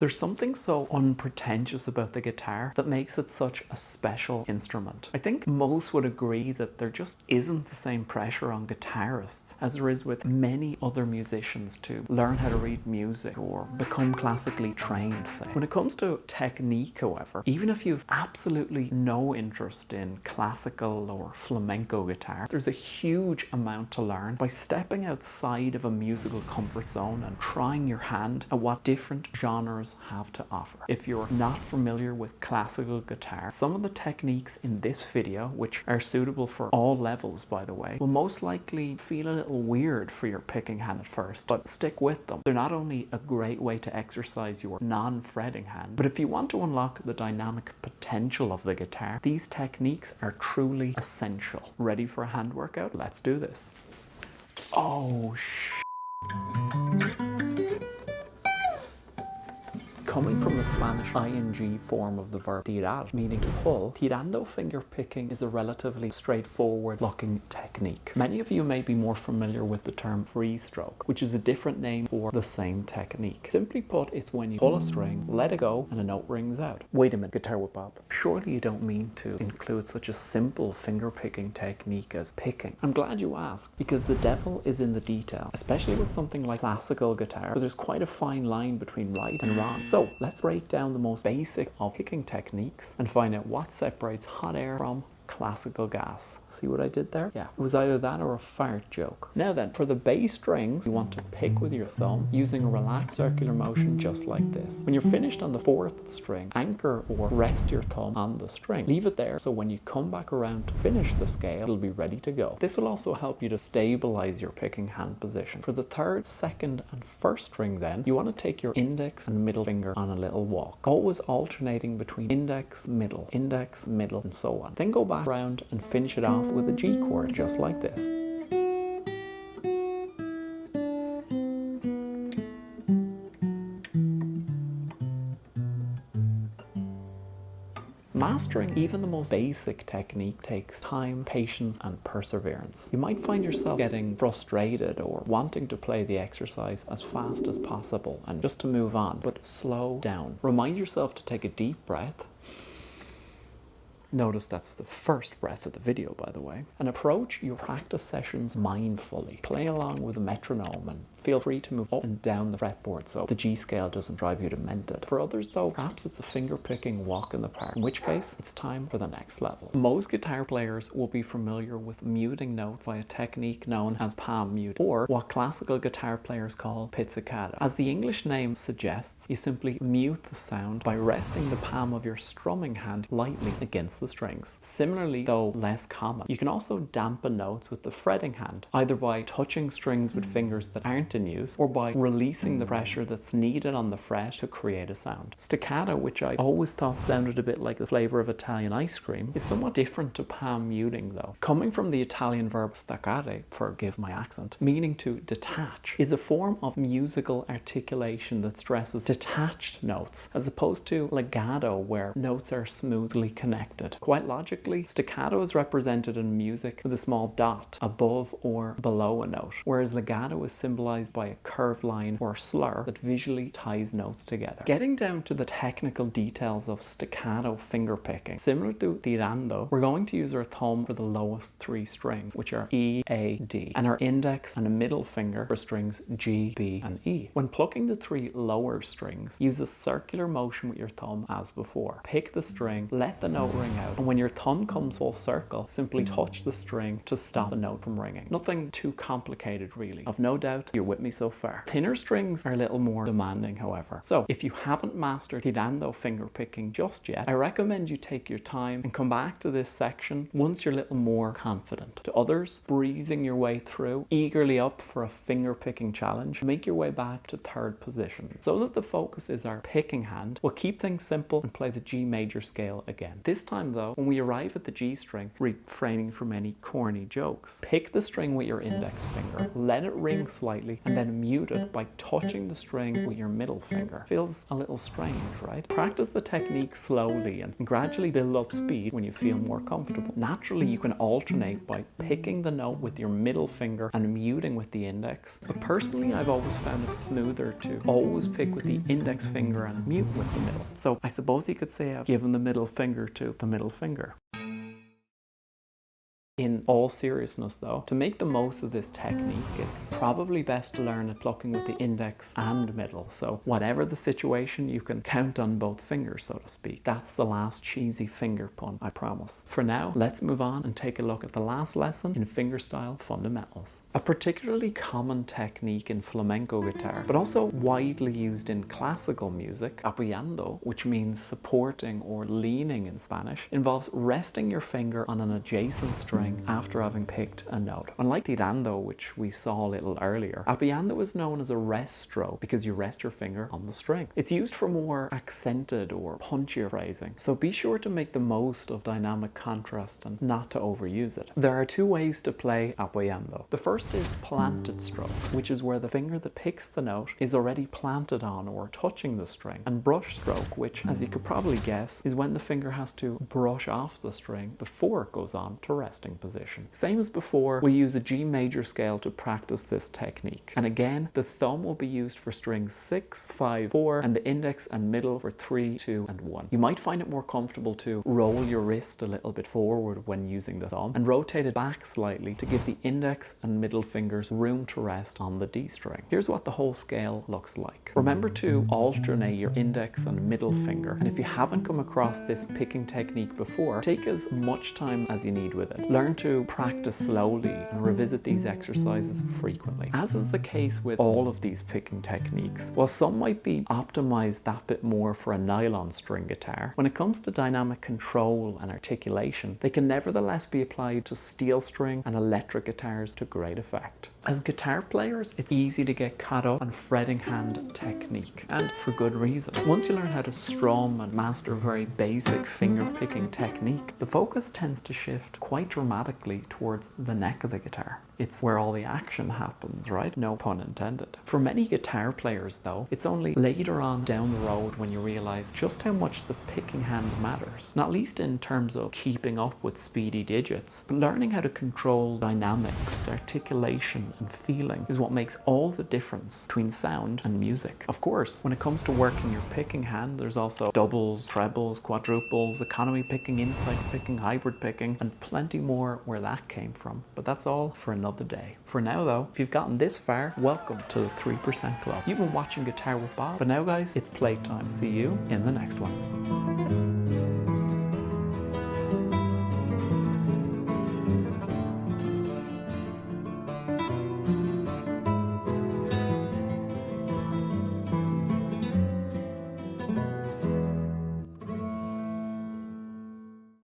There's something so unpretentious about the guitar that makes it such a special instrument. I think most would agree that there just isn't the same pressure on guitarists as there is with many other musicians to learn how to read music or become classically trained, say. When it comes to technique, however, even if you've absolutely no interest in classical or flamenco guitar, there's a huge amount to learn by stepping outside of a musical comfort zone and trying your hand at what different genres have to offer. If you're not familiar with classical guitar, some of the techniques in this video, which are suitable for all levels by the way, will most likely feel a little weird for your picking hand at first, but stick with them. They're not only a great way to exercise your non-fretting hand, but if you want to unlock the dynamic potential of the guitar, these techniques are truly essential. Ready for a hand workout? Let's do this. Oh, Coming from the Spanish ing form of the verb tirar, meaning to pull, tirando fingerpicking is a relatively straightforward looking technique. Many of you may be more familiar with the term free stroke, which is a different name for the same technique. Simply put, it's when you pull a string, let it go, and a note rings out. Wait a minute, guitar whip up. Surely you don't mean to include such a simple fingerpicking technique as picking. I'm glad you asked, because the devil is in the detail, especially with something like classical guitar, where there's quite a fine line between right and wrong. So let's break down the most basic of picking techniques and find out what separates hot air from classical gas. See what I did there? Yeah, it was either that or a fart joke. Now then, for the bass strings, you want to pick with your thumb using a relaxed circular motion just like this. When you're finished on the fourth string, anchor or rest your thumb on the string. Leave it there so when you come back around to finish the scale, it'll be ready to go. This will also help you to stabilize your picking hand position. For the third, second, and first string then, you want to take your index and middle finger on a little walk, always alternating between index, middle, and so on. Then go back around and finish it off with a G chord just like this. Mastering even the most basic technique takes time, patience, and perseverance. You might find yourself getting frustrated or wanting to play the exercise as fast as possible and just to move on, but slow down. Remind yourself to take a deep breath. Notice that's the first breath of the video, by the way. And approach your practice sessions mindfully. Play along with a metronome and feel free to move up and down the fretboard so the G scale doesn't drive you demented. For others though, perhaps it's a finger-picking walk in the park, in which case it's time for the next level. Most guitar players will be familiar with muting notes by a technique known as palm mute, or what classical guitar players call pizzicato. As the English name suggests, you simply mute the sound by resting the palm of your strumming hand lightly against the strings. Similarly, though less common, you can also dampen notes with the fretting hand, either by touching strings with fingers that aren't in use or by releasing the pressure that's needed on the fret to create a sound. Staccato, which I always thought sounded a bit like the flavor of Italian ice cream, is somewhat different to palm muting though. Coming from the Italian verb staccare, forgive my accent, meaning to detach, is a form of musical articulation that stresses detached notes as opposed to legato, where notes are smoothly connected. Quite logically, staccato is represented in music with a small dot above or below a note, whereas legato is symbolized by a curved line or slur that visually ties notes together. Getting down to the technical details of staccato fingerpicking, similar to tirando, we're going to use our thumb for the lowest three strings, which are E, A, D, and our index and a middle finger for strings G, B, and E. When plucking the three lower strings, use a circular motion with your thumb as before. Pick the string, let the note ring out, and when your thumb comes full circle, simply touch the string to stop the note from ringing. Nothing too complicated really. I've no doubt you're with me so far. Thinner strings are a little more demanding, however. So if you haven't mastered tirando fingerpicking just yet, I recommend you take your time and come back to this section once you're a little more confident. To others, breezing your way through, eagerly up for a fingerpicking challenge, make your way back to third position. So that the focus is our picking hand, we'll keep things simple and play the G major scale again. This time though, when we arrive at the G string, refraining from any corny jokes, pick the string with your index finger, let it ring slightly, slowly and then mute it by touching the string with your middle finger. Feels a little strange, right? Practice the technique slowly and gradually build up speed when you feel more comfortable. Naturally, you can alternate by picking the note with your middle finger and muting with the index. But personally, I've always found it smoother to always pick with the index finger and mute with the middle. So I suppose you could say I've given the middle finger to the middle finger. In all seriousness though, to make the most of this technique, it's probably best to learn it plucking with the index and middle. So whatever the situation, you can count on both fingers, so to speak. That's the last cheesy finger pun, I promise. For now, let's move on and take a look at the last lesson in fingerstyle fundamentals. A particularly common technique in flamenco guitar, but also widely used in classical music, apoyando, which means supporting or leaning in Spanish, involves resting your finger on an adjacent string after having picked a note. Unlike Tirando, which we saw a little earlier, Apoyando is known as a rest stroke because you rest your finger on the string. It's used for more accented or punchier phrasing, so be sure to make the most of dynamic contrast and not to overuse it. There are two ways to play Apoyando. The first is planted stroke, which is where the finger that picks the note is already planted on or touching the string, and brush stroke, which, as you could probably guess, is when the finger has to brush off the string before it goes on to resting position. Same as before, we use a G major scale to practice this technique. And again, the thumb will be used for strings 6, 5, 4, and the index and middle for 3, 2, and 1. You might find it more comfortable to roll your wrist a little bit forward when using the thumb and rotate it back slightly to give the index and middle fingers room to rest on the D string. Here's what the whole scale looks like. Remember to alternate your index and middle finger, and if you haven't come across this picking technique before, take as much time as you need with it. Learn to practice slowly and revisit these exercises frequently. As is the case with all of these picking techniques, while some might be optimized that bit more for a nylon string guitar, when it comes to dynamic control and articulation, they can nevertheless be applied to steel string and electric guitars to great effect. As guitar players, it's easy to get caught up on fretting hand technique, and for good reason. Once you learn how to strum and master a very basic finger picking technique, the focus tends to shift quite dramatically towards the neck of the guitar. It's where all the action happens, right? No pun intended. For many guitar players though, it's only later on down the road when you realize just how much the picking hand matters. Not least in terms of keeping up with speedy digits, but learning how to control dynamics, articulation, and feeling is what makes all the difference between sound and music. Of course, when it comes to working your picking hand, there's also doubles, trebles, quadruples, economy picking, insight picking, hybrid picking, and plenty more where that came from. But that's all for another day. For now though, if you've gotten this far, welcome to the 3% Club. You've been watching Guitar with Bob, but now guys, it's playtime. See you in the next one.